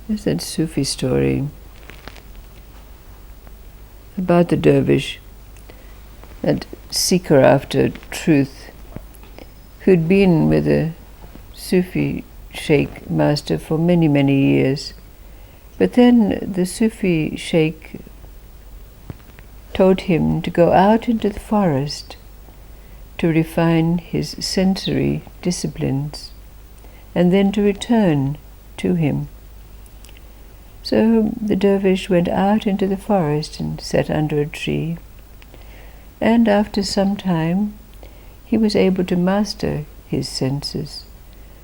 There's that Sufi story about the dervish, that seeker after truth, who'd been with a Sufi Sheikh master for many, many years. But then the Sufi Sheikh told him to go out into the forest to refine his sensory disciplines and then to return to him. So the dervish went out into the forest and sat under a tree, and after some time he was able to master his senses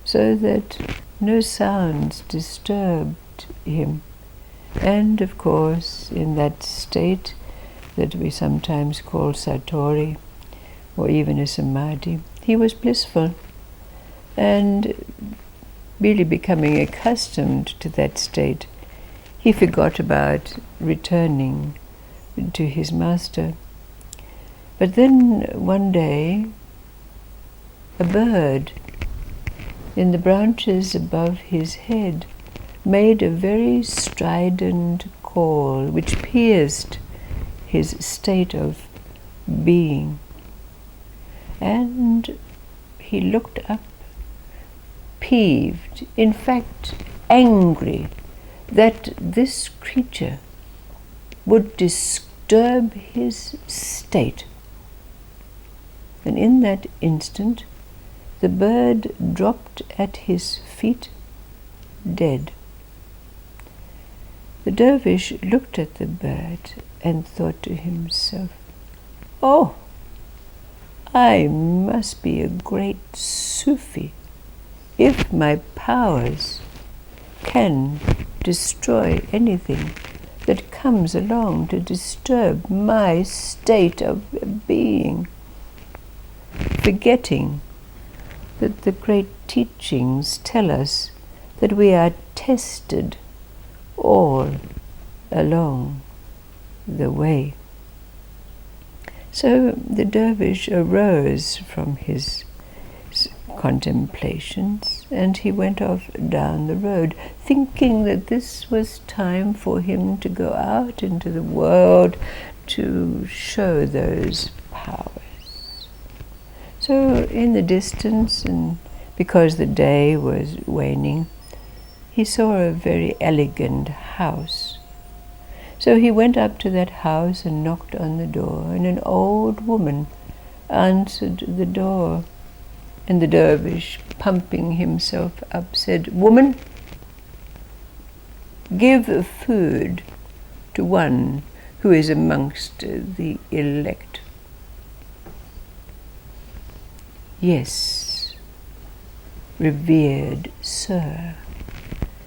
so that no sounds disturbed him. And of course, in that state that we sometimes call Satori or even a Samadhi, he was blissful and really becoming accustomed to that state. He forgot about returning to his master. But then one day, a bird in the branches above his head made a very strident call which pierced his state of being. And he looked up, peeved, in fact angry, that this creature would disturb his state. And in that instant, the bird dropped at his feet, dead. The dervish looked at the bird and thought to himself, "Oh, I must be a great Sufi if my powers can destroy anything that comes along to disturb my state of being," forgetting that the great teachings tell us that we are tested all along the way. So the dervish arose from his contemplations and he went off down the road, thinking that this was time for him to go out into the world to show those powers. So in the distance, and because the day was waning, he saw a very elegant house. So he went up to that house and knocked on the door, and an old woman answered the door. And the dervish, pumping himself up, said, "Woman, give food to one who is amongst the elect." "Yes, revered sir,"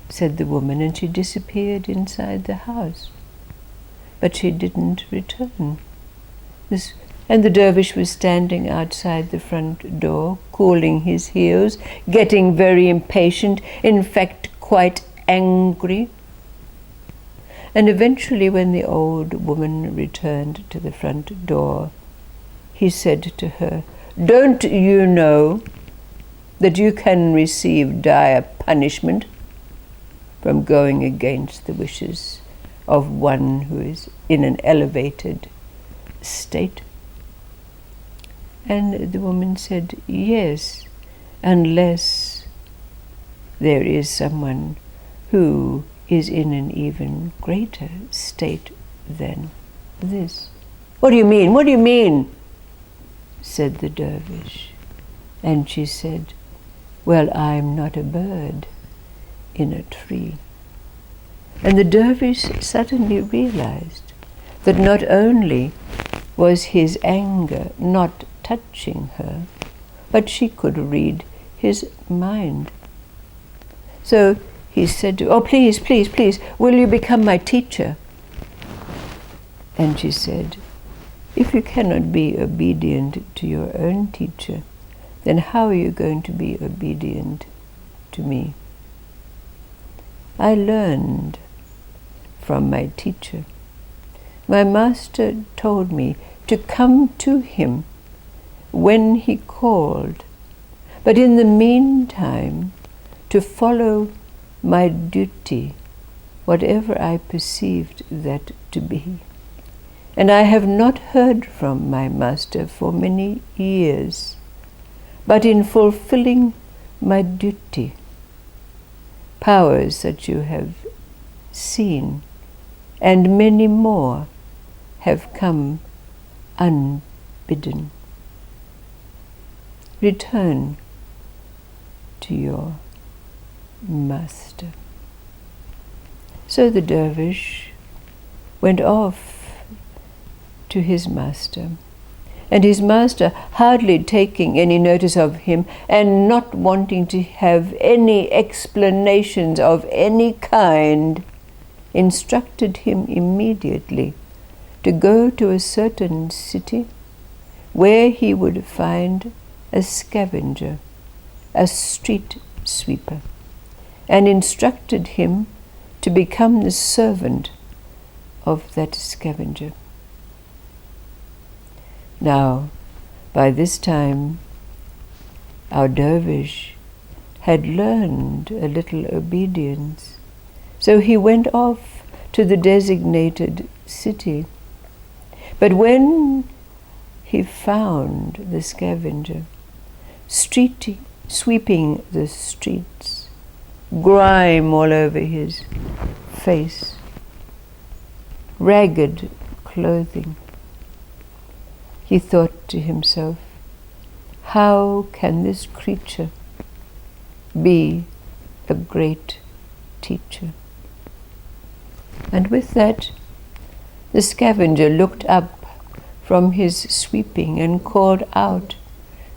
said the woman, and she disappeared inside the house. But she didn't return. And the dervish was standing outside the front door, cooling his heels, getting very impatient, in fact quite angry. And eventually, when the old woman returned to the front door, he said to her, "Don't you know that you can receive dire punishment from going against the wishes of one who is in an elevated state?" And the woman said, "Yes, unless there is someone who is in an even greater state than this." "What do you mean? What do you mean?" said the dervish. And she said, "Well, I'm not a bird in a tree." And the dervish suddenly realized that not only was his anger not touching her, but she could read his mind. So he said to her, "Oh, please, please, please, will you become my teacher?" And she said, "If you cannot be obedient to your own teacher, then how are you going to be obedient to me? I learned from my teacher. My master told me to come to him when he called, but in the meantime to follow my duty whatever I perceived that to be. And I have not heard from my master for many years, but in fulfilling my duty, powers that you have seen and many more have come unbidden. Return to your master. So the dervish went off to his master, and his master, hardly taking any notice of him and not wanting to have any explanations of any kind, instructed him immediately to go to a certain city where he would find a scavenger, a street sweeper, and instructed him to become the servant of that scavenger. Now, by this time, our dervish had learned a little obedience, so he went off to the designated city. But when he found the scavenger sweeping the streets, grime all over his face, ragged clothing, he thought to himself, how can this creature be a great teacher? And with that, the scavenger looked up from his sweeping and called out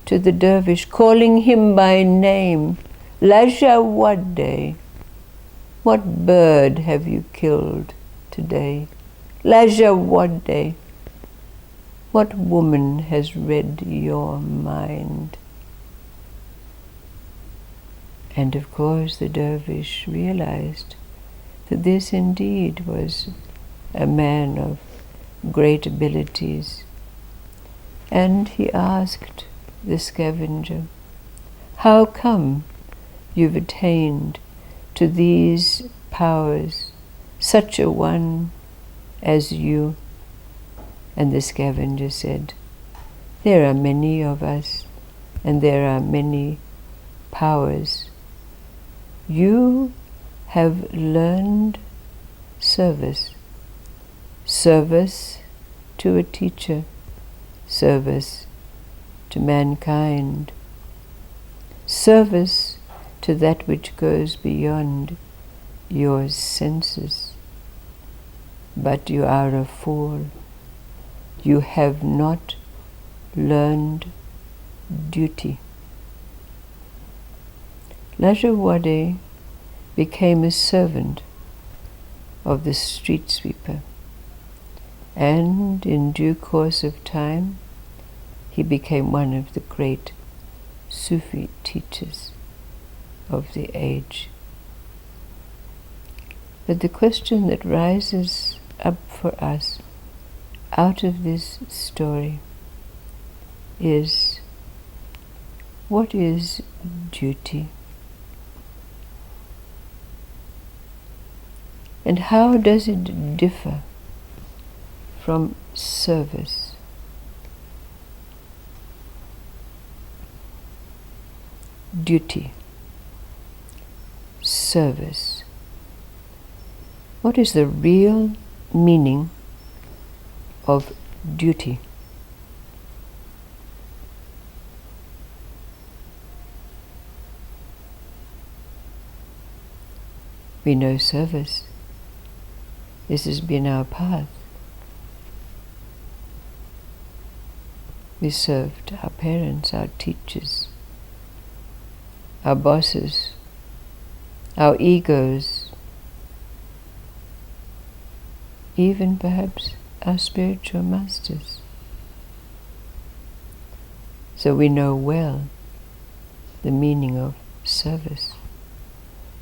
to the dervish, calling him by name, Lajawade, what bird have you killed today? Lajawade, what woman has read your mind? And of course the dervish realized that this indeed was a man of great abilities. And he asked the scavenger, how come you've attained to these powers, such a one as you? And the scavenger said, there are many of us, and there are many powers. You have learned service, service to a teacher, service to mankind, service to that which goes beyond your senses. But you are a fool. You have not learned duty. Lajawade became a servant of the street sweeper, and in due course of time he became one of the great Sufi teachers of the age. But the question that rises up for us out of this story is, what is duty? And how does it differ from service? Duty, service. What is the real meaning of duty? We know service. This has been our path. We served our parents, our teachers, our bosses, our egos, even perhaps our spiritual masters. So we know well the meaning of service.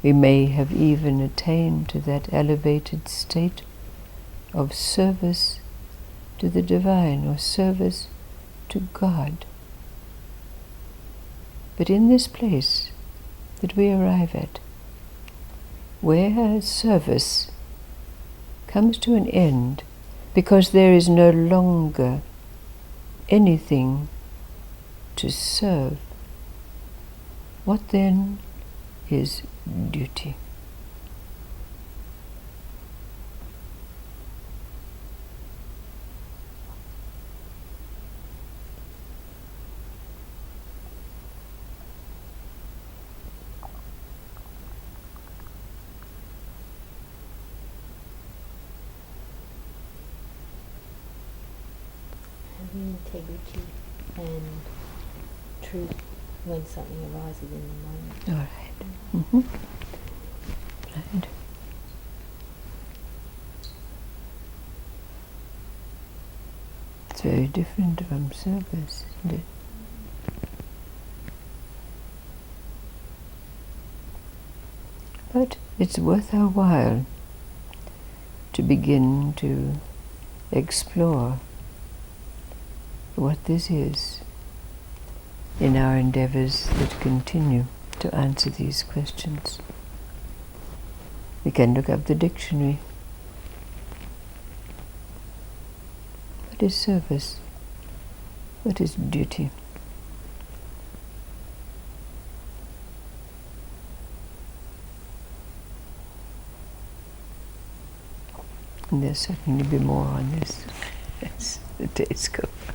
We may have even attained to that elevated state of service to the divine or service to God. But in this place that we arrive at, where service comes to an end because there is no longer anything to serve, what then is duty? Having integrity and truth when something arises in the moment. All right. Mm-hmm. Right. It's very different from service, isn't it? But it's worth our while to begin to explore what this is in our endeavors that continue to answer these questions. We can look up the dictionary. What is service? What is duty? And there'll certainly be more on this as the days go by.